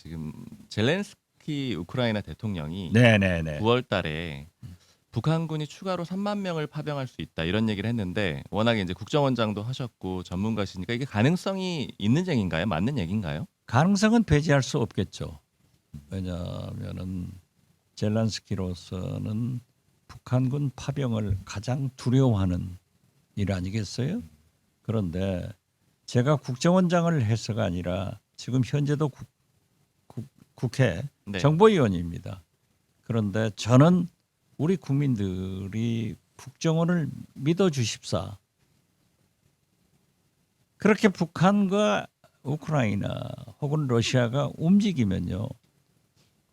지금 젤렌스키 우크라이나 대통령이 네네네. 9월 달에 북한군이 추가로 3만 명을 파병할 수 있다 이런 얘기를 했는데 워낙에 이제 국정원장도 하셨고 전문가시니까 이게 가능성이 있는 얘기인가요? 맞는 얘기인가요? 가능성은 배제할 수 없겠죠. 왜냐하면은 젤란스키로서는 북한군 파병을 가장 두려워하는 일 아니겠어요? 그런데 제가 국정원장을 해서가 아니라 지금 현재도 국회 네. 정보위원입니다. 그런데 저는 우리 국민들이 국정원을 믿어주십사. 그렇게 북한과 우크라이나 혹은 러시아가 움직이면요.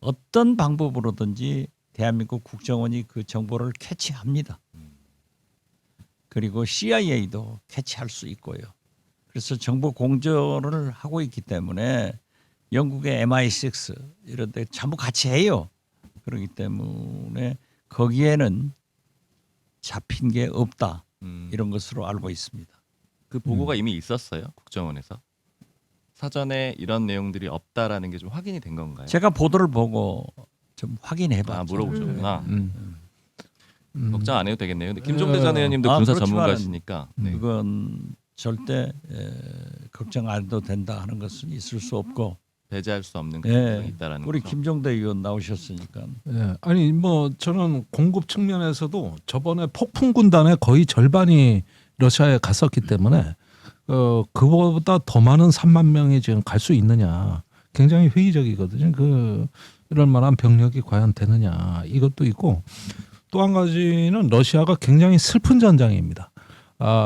어떤 방법으로든지 대한민국 국정원이 그 정보를 캐치합니다. 그리고 CIA도 캐치할 수 있고요. 그래서 정보 공조를 하고 있기 때문에 영국의 MI6 이런 데 전부 같이 해요. 그렇기 때문에 거기에는 잡힌 게 없다. 이런 것으로 알고 있습니다. 그 보고가 이미 있었어요 국정원에서 사전에 이런 내용들이 없다라는 게 좀 확인이 된 건가요? 제가 보도를 보고 좀 확인해봤죠. 아 물어보셨구나. 음. 걱정 안 해도 되겠네요. 근데 김종대 전 의원님도 아, 군사 그렇지만은 전문가시니까 네. 그건 절대 걱정 안 해도 된다 하는 것은 있을 수 없고 배제할 수 없는 가능성이 예, 있다라는 우리 거죠. 김종대 의원 나오셨으니까 예. 아니 뭐 저는 공급 측면에서도 저번에 폭풍 군단의 거의 절반이 러시아에 갔었기 때문에 그보다 더 많은 3만 명이 지금 갈 수 있느냐 굉장히 회의적이거든요. 이럴 만한 병력이 과연 되느냐 이것도 있고 또 한 가지는 러시아가 굉장히 슬픈 전장입니다.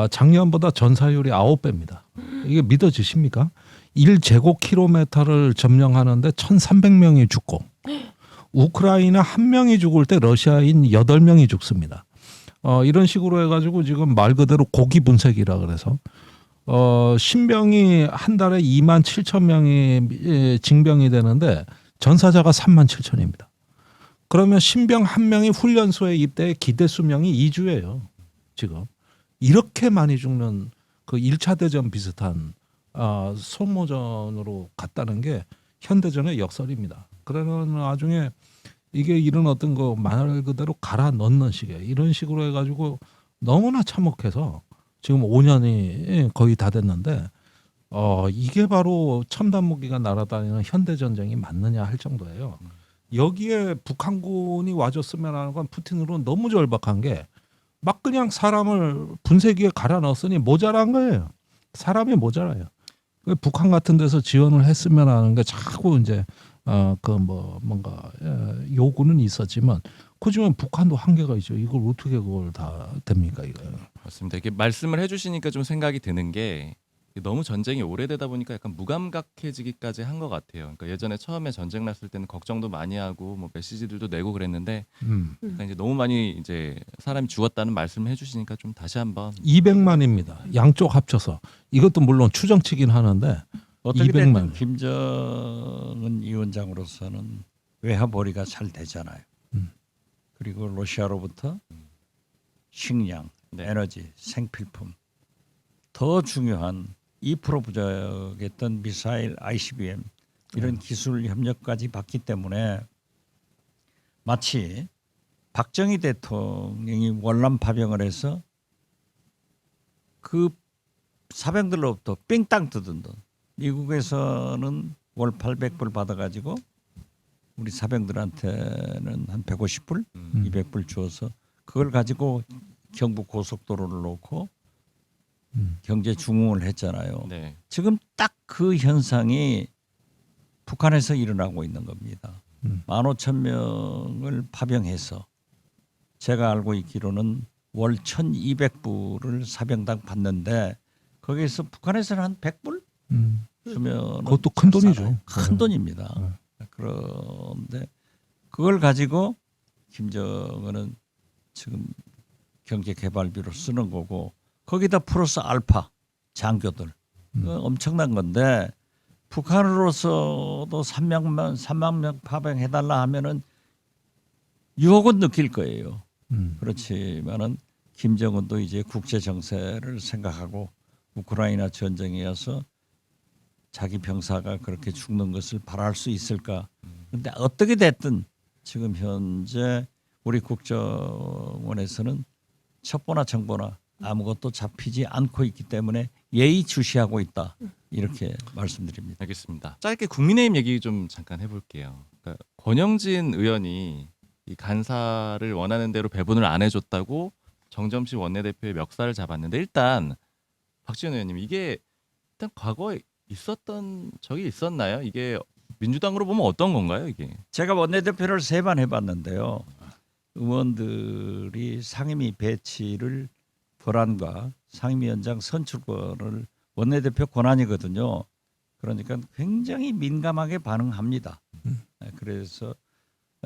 작년보다 전사율이 9배입니다. 이게 믿어지십니까? 1제곱킬로미터를 점령하는데 1,300명이 죽고 우크라이나 1명이 죽을 때 러시아인 8명이 죽습니다. 이런 식으로 해가지고 지금 말 그대로 고기 분쇄기라 그래서 신병이 한 달에 2만 7천 명이 징병이 되는데 전사자가 3만 7천입니다. 그러면 신병 한 명이 훈련소에 입대해 기대 수명이 2주예요. 지금 이렇게 많이 죽는 그 1차 대전 비슷한 소모전으로 갔다는 게 현대전의 역설입니다. 그러는 나중에 이게 이런 어떤 거 말 그대로 갈아 넣는 식의 이런 식으로 해가지고 너무나 참혹해서 지금 5년이 거의 다 됐는데 이게 바로 첨단 무기가 날아다니는 현대 전쟁이 맞느냐 할 정도예요. 여기에 북한군이 와줬으면 하는 건 푸틴으로는 너무 절박한 게 막 그냥 사람을 분쇄기에 갈아 넣었으니 모자란 거예요. 사람이 모자라요. 북한 같은 데서 지원을 했으면 하는 게 자꾸 이제 뭔가 요구는 있었지만 그지만 북한도 한계가 있죠. 이걸 어떻게 그걸 다 됩니까 이거? 맞습니다. 이렇게 말씀을 해주시니까 좀 생각이 드는 게 너무 전쟁이 오래되다 보니까 약간 무감각해지기까지 한 것 같아요. 그러니까 예전에 처음에 전쟁 났을 때는 걱정도 많이 하고 뭐 메시지들도 내고 그랬는데 그러니까 이제 너무 많이 이제 사람이 죽었다는 말씀을 해주시니까 좀 다시 한번 200만입니다. 양쪽 합쳐서 이것도 물론 추정치긴 하는데 어떻게 200만. 됐든 김정은 위원장으로서는 외화벌이가 잘 되잖아요. 그리고 러시아로부터 식량, 네. 에너지, 생필품 더 중요한 2% 부족했던 미사일 ICBM 이런 기술 협력까지 받기 때문에 마치 박정희 대통령이 월남 파병을 해서 그 사병들로부터 삥땅 뜯은 돈 미국에서는 월 800불 받아가지고 우리 사병들한테는 한 150불, 200불 주어서 그걸 가지고 경부 고속도로를 놓고 경제 중흥을 했잖아요. 네. 지금 딱 그 현상이 북한에서 일어나고 있는 겁니다. 15,000명을 파병해서 제가 알고 있기로는 월 1,200불을 사병당 받는데 거기에서 북한에서는 한 100불 주면 그것도 큰 돈이죠. 큰 돈입니다. 그런데 그걸 가지고 김정은은 지금 경제개발비로 쓰는 거고 거기다 플러스 알파 장교들 엄청난 건데 북한으로서도 3만 명 파병해달라 하면은 유혹은 느낄 거예요. 그렇지만은 김정은도 이제 국제 정세를 생각하고 우크라이나 전쟁이어서 자기 병사가 그렇게 죽는 것을 바랄 수 있을까? 그런데 어떻게 됐든 지금 현재 우리 국정원에서는 첩보나 정보나 아무것도 잡히지 않고 있기 때문에 예의주시하고 있다. 이렇게 말씀드립니다. 알겠습니다. 짧게 국민의힘 얘기 좀 잠깐 해볼게요. 그러니까 권영진 의원이 이 간사를 원하는 대로 배분을 안 해줬다고 정점식 원내대표의 멱살을 잡았는데 일단 박지원 의원님 이게 일단 과거에 있었던 적이 있었나요? 이게 민주당으로 보면 어떤 건가요, 이게? 제가 원내대표를 3번 해봤는데요. 의원들이 상임위 배치를 권한과 상임위원장 선출권을 원내대표 권한이거든요. 그러니까 굉장히 민감하게 반응합니다. 그래서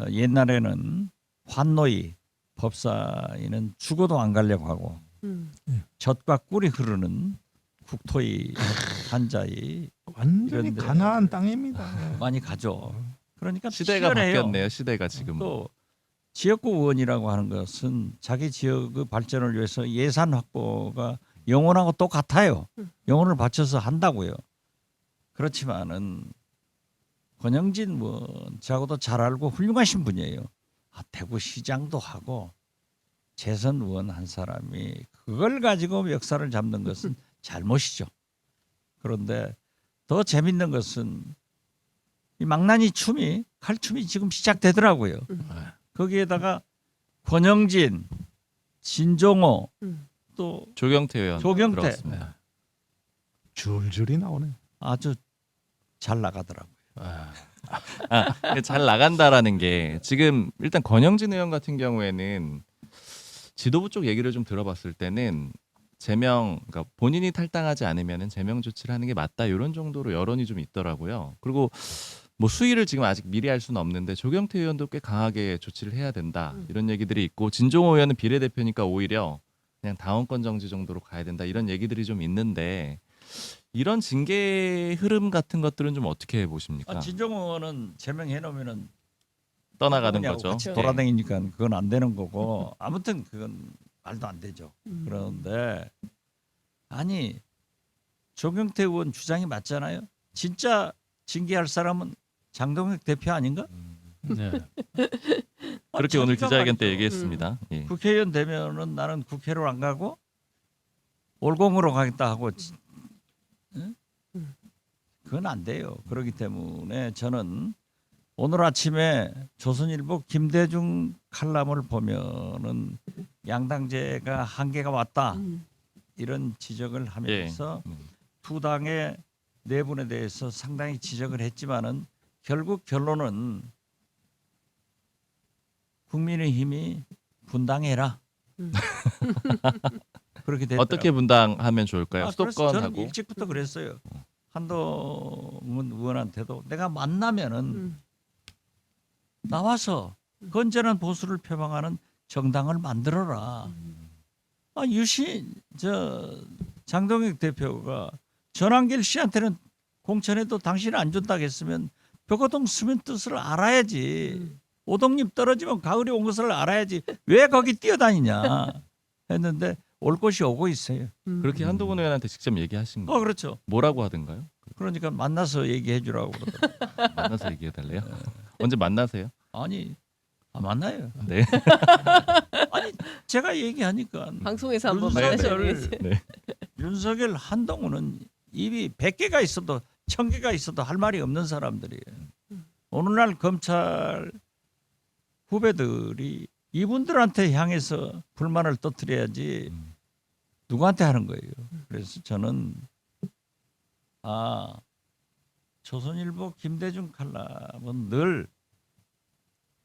옛날에는 환노위 법사위는 죽어도 안 가려고 하고 젖과 꿀이 흐르는 국토위 한자위 완전히 이런데 가나안 땅입니다. 많이 가죠. 그러니까 시대가 치열해요. 바뀌었네요. 시대가 지금. 또 지역구 의원이라고 하는 것은 자기 지역의 발전을 위해서 예산 확보가 영혼하고 똑같아요. 영혼을 바쳐서 한다고요. 그렇지만은 권영진 의원 저하고도 잘 알고 훌륭하신 분이에요. 대구시장도 하고 재선 의원 한 사람이 그걸 가지고 역사를 잡는 것은 잘못이죠. 그런데 더 재밌는 것은 이 망나니 춤이 칼춤이 지금 시작되더라고요. 거기에다가 권영진, 진종호 또 조경태 의원 조경태 들어왔습니다. 줄줄이 나오네. 아주 잘 나가더라고요. 잘 나간다라는 게 지금 일단 권영진 의원 같은 경우에는 지도부 쪽 얘기를 좀 들어봤을 때는 제명, 그러니까 본인이 탈당하지 않으면은 제명 조치를 하는 게 맞다 이런 정도로 여론이 좀 있더라고요. 그리고 뭐 수위를 지금 아직 미리 할 수는 없는데 조경태 의원도 꽤 강하게 조치를 해야 된다 이런 얘기들이 있고 진종호 의원은 비례대표니까 오히려 그냥 당원권 정지 정도로 가야 된다 이런 얘기들이 좀 있는데 이런 징계 흐름 같은 것들은 좀 어떻게 보십니까? 진종호 의원은 제명해 놓으면은 떠나가는 그거냐고 거죠. 같이 네. 돌아다니니까 그건 안 되는 거고 아무튼 그건 말도 안 되죠. 그런데 아니 조경태 의원 주장이 맞잖아요. 진짜 징계할 사람은 장동혁 대표 아닌가? 네. 그렇게 오늘 자기가 기자회견 때 말이죠. 얘기했습니다. 예. 국회의원 되면은 나는 국회로 안 가고 올공으로 가겠다 하고 응? 그건 안 돼요. 그렇기 때문에 저는 오늘 아침에 조선일보 김대중 칼럼을 보면은 양당제가 한계가 왔다 이런 지적을 하면서 두 당의 내분에 대해서 상당히 지적을 했지만은 결국 결론은 국민의힘이 분당해라. 그렇게 됐더라고요. 어떻게 분당하면 좋을까요? 그래서 저는 수도권하고 일찍부터 그랬어요. 한동훈 의원한테도 내가 만나면은 나와서 건전한 보수를 표방하는 정당을 만들어라. 유신 장동혁 대표가 전한길 씨한테는 공천에도 당신이 안 준다고 했으면 벽화동 쓰면 뜻을 알아야지. 오동잎 떨어지면 가을이 온 것을 알아야지. 왜 거기 뛰어다니냐 했는데 올 것이 오고 있어요. 그렇게 한동훈 의원한테 직접 얘기하신 거. 그렇죠. 뭐라고 하던가요? 그러니까 만나서 얘기해 주라고 그러더라고요. 만나서 얘기해 달래요. 언제 만나세요? 아니 만나요. 네. 아니 제가 얘기하니까 방송에서 한번 윤석열, 만나셔야겠어요. 네. 윤석열 한동훈은 입이 100개가 있어도 1000개가 있어도 할 말이 없는 사람들이에요. 오늘날 검찰 후배들이 이분들한테 향해서 불만을 터뜨려야지 누구한테 하는 거예요. 그래서 저는 조선일보 김대중 칼럼은 늘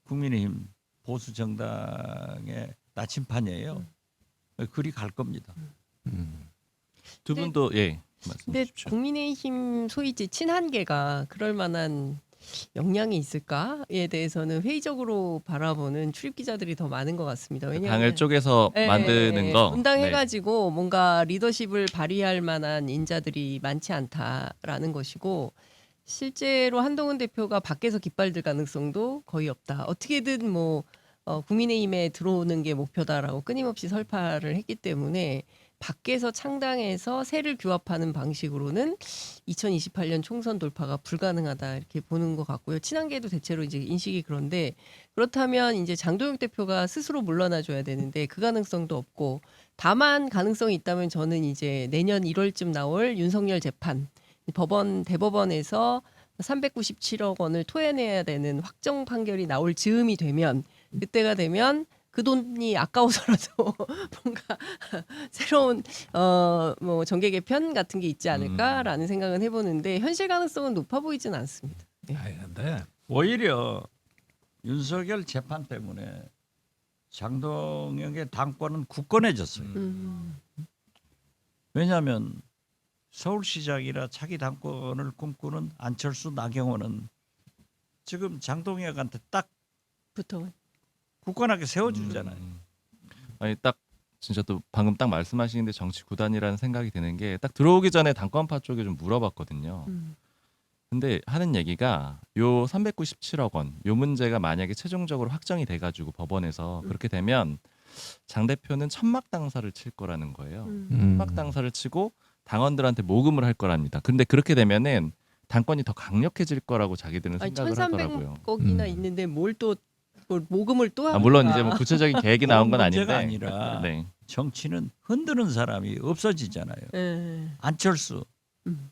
국민의힘 보수 정당의 나침판이에요. 그리 갈 겁니다. 두 분도 예 말씀 근데 주십시오. 국민의힘 소위 이제 친한계가 그럴 만한 역량이 있을까에 대해서는 회의적으로 바라보는 출입 기자들이 더 많은 것 같습니다. 왜냐하면 당을 쪼개서 만드는 거. 분당해가지고 뭔가 리더십을 발휘할 만한 인자들이 많지 않다라는 것이고 실제로 한동훈 대표가 밖에서 깃발들 가능성도 거의 없다. 어떻게든 뭐 국민의힘에 들어오는 게 목표다라고 끊임없이 설파를 했기 때문에 밖에서 창당해서 세를 규합하는 방식으로는 2028년 총선 돌파가 불가능하다 이렇게 보는 것 같고요. 친한계도 대체로 이제 인식이 그런데 그렇다면 이제 장도영 대표가 스스로 물러나줘야 되는데 그 가능성도 없고 다만 가능성이 있다면 저는 이제 내년 1월쯤 나올 윤석열 재판 대법원에서 397억 원을 토해내야 되는 확정 판결이 나올 즈음이 되면 그때가 되면 그 돈이 아까워서라도 뭔가 새로운 뭐 정계 개편 같은 게 있지 않을까라는 생각은 해보는데 현실 가능성은 높아 보이진 않습니다. 아니 근데 오히려 윤석열 재판 때문에 장동영의 당권은 굳건해졌어요. 왜냐하면 서울시장이라 차기 당권을 꿈꾸는 안철수, 나경원은 지금 장동혁한테 딱 부터 굳건하게 세워주잖아요. 아니 딱 진짜 또 방금 딱 말씀하시는데 정치 구단이라는 생각이 드는 게 딱 들어오기 전에 당권파 쪽에 좀 물어봤거든요. 근데 하는 얘기가 요 397억 원, 요 문제가 만약에 최종적으로 확정이 돼가지고 법원에서 그렇게 되면 장 대표는 천막 당사를 칠 거라는 거예요. 천막 당사를 치고 당원들한테 모금을 할 거랍니다. 근데 그렇게 되면은 당권이 더 강력해질 거라고 자기들은 아니 생각을 하더라고요. 1,300억이나 있는데 뭘 또 모금을 또 합니까? 물론 이제 뭐 구체적인 계획이 나온 건 문제가 아닌데. 아니라 네. 정치는 흔드는 사람이 없어지잖아요. 예. 안철수, 음.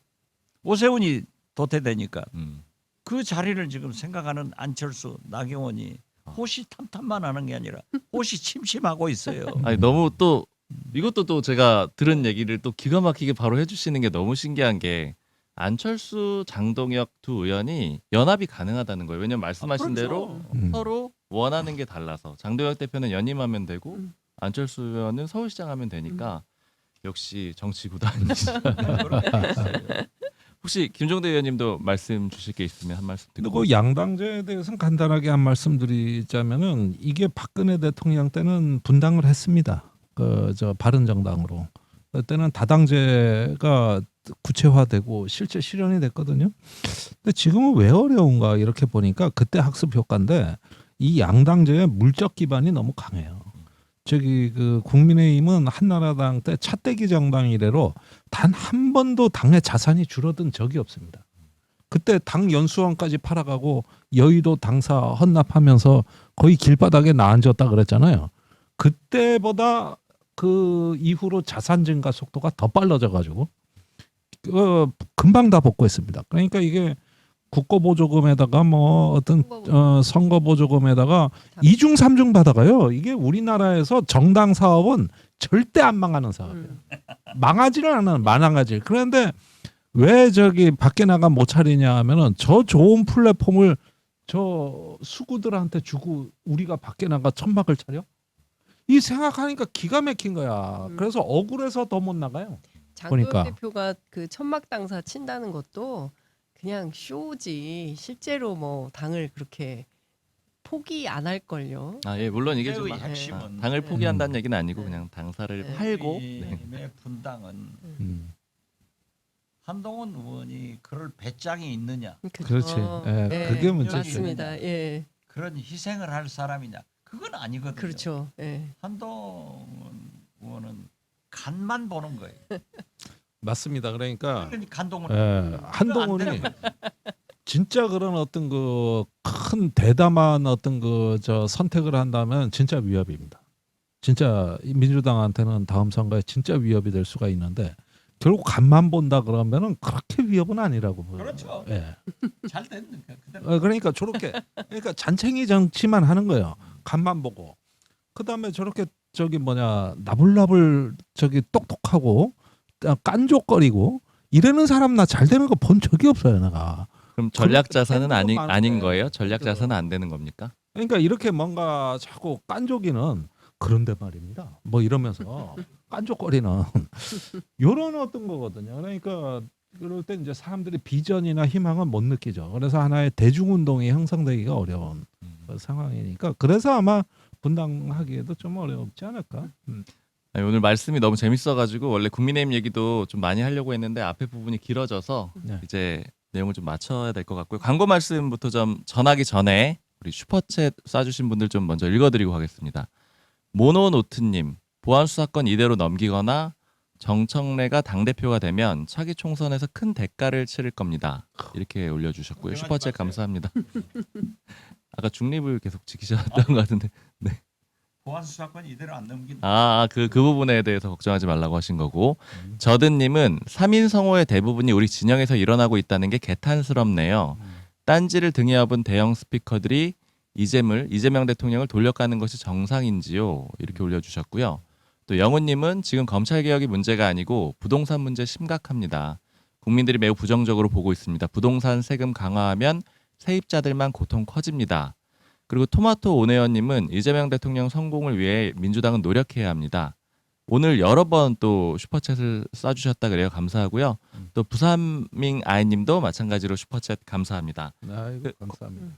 오세훈이 도태되니까 음. 그 자리를 지금 생각하는 안철수, 나경원이 호시탐탐만 하는 게 아니라 호시 침침하고 있어요. 아니 너무 또 이것도 또 제가 들은 얘기를 또 기가 막히게 바로 해주시는 게 너무 신기한 게 안철수, 장동혁 두 의원이 연합이 가능하다는 거예요. 왜냐면 말씀하신 대로 서로 원하는 게 달라서 장동혁 대표는 연임하면 되고 안철수 의원은 서울시장 하면 되니까 역시 정치 구단이시죠. 혹시 김종대 의원님도 말씀 주실 게 있으면 한 말씀 근데 듣고. 그 양당제에 대해서는 간단하게 한 말씀 드리자면은 이게 박근혜 대통령 때는 분당을 했습니다. 그 저 바른정당으로. 그때는 다당제가 구체화되고 실제 실현이 됐거든요. 근데 지금은 왜 어려운가 이렇게 보니까 그때 학습 효과인데 이 양당제의 물적 기반이 너무 강해요. 저기 그 국민의힘은 한나라당 때 차떼기 정당 이래로 단 한 번도 당의 자산이 줄어든 적이 없습니다. 그때 당 연수원까지 팔아가고 여의도 당사 헌납하면서 거의 길바닥에 나앉았다 그랬잖아요. 그때보다 그 이후로 자산 증가 속도가 더 빨라져가지고 금방 다 복구했습니다. 그러니까 이게 국고보조금에다가 뭐 어떤 선거보조금에다가 2중 3중 받아가요. 이게 우리나라에서 정당 사업은 절대 안 망하는 사업이에요. 망하지는 않아요. 망하질. 그런데 왜 저기 밖에 나가 못 차리냐 하면은 저 좋은 플랫폼을 저 수구들한테 주고 우리가 밖에 나가 천막을 차려? 이 생각하니까 기가 막힌 거야. 그래서 억울해서 더 못 나가요. 장도혁 보니까. 대표가 그 천막 당사 친다는 것도 그냥 쇼지 실제로 뭐 당을 그렇게 포기 안 할 걸요. 예, 물론 이게 좀 문제의 핵심은 당을 포기한다는 얘기는 아니고 그냥 당사를 네. 팔고. 국민의힘의 분당은 한동훈 의원이 그럴 배짱이 있느냐, 그렇지. 예, 네, 그게 문제죠. 맞습니다. 예, 그런 희생을 할 사람이냐, 그건 아니거든요. 그렇죠. 예. 한동훈 의원은 간만 보는 거예요. 맞습니다. 그러니까 그러니까 간동훈 한동훈이 진짜 그런 어떤 그 큰 대담한 어떤 그 저 선택을 한다면 진짜 위협입니다. 진짜 민주당한테는 다음 선거에 진짜 위협이 될 수가 있는데 결국 간만 본다 그러면은 그렇게 위협은 아니라고 보여요. 그렇죠. 예. 잘 됐는가 그대로. 그러니까 저렇게 그러니까 잔챙이 정치만 하는 거예요. 간만 보고. 그다음에 저렇게 저기 뭐냐 나불나불 저기 똑똑하고 깐족거리고 이러는 사람 나 잘 되는 거 본 적이 없어요, 내가. 그럼 전략 자산은 그렇게 팬도 아닌 많은데. 거예요? 전략 자산은 안 되는 겁니까? 그러니까 이렇게 뭔가 자꾸 깐족이는 그런데 말입니다. 뭐 이러면서 깐족거리는 요런 어떤 거거든요. 그러니까 그럴 때 이제 사람들이 비전이나 희망은 못 느끼죠. 그래서 하나의 대중운동이 형성되기가 어려운 그 상황이니까 그래서 아마 분당하기에도 좀 어렵지 않을까. 아니, 오늘 말씀이 너무 재밌어가지고 원래 국민의힘 얘기도 좀 많이 하려고 했는데 앞에 부분이 길어져서 네. 이제 내용을 좀 맞춰야 될 것 같고요. 광고 말씀부터 좀 전하기 전에 우리 슈퍼챗 쏴주신 분들 좀 먼저 읽어드리고 가겠습니다. 모노노트님, 보안수사권 이대로 넘기거나 정청래가 당대표가 되면 차기 총선에서 큰 대가를 치를 겁니다. 이렇게 올려주셨고요. 슈퍼챗 감사합니다. 아까 중립을 계속 지키셨던 것 같은데. 보안 수사권 이대로 안 넘긴다. 그 부분에 대해서 걱정하지 말라고 하신 거고. 저든님은 3인 성호의 대부분이 우리 진영에서 일어나고 있다는 게 개탄스럽네요. 딴지를 등에 업은 대형 스피커들이 이재명 대통령을 돌려가는 것이 정상인지요? 이렇게 올려주셨고요. 또 영훈님은 지금 검찰개혁이 문제가 아니고 부동산 문제 심각합니다. 국민들이 매우 부정적으로 보고 있습니다. 부동산 세금 강화하면 세입자들만 고통 커집니다. 그리고 토마토 온에어님은 이재명 대통령 성공을 위해 민주당은 노력해야 합니다. 오늘 여러 번 또 슈퍼챗을 쏴주셨다 그래요. 감사하고요. 또 부산밍 아이님도 마찬가지로 슈퍼챗 감사합니다. 아이고 감사합니다.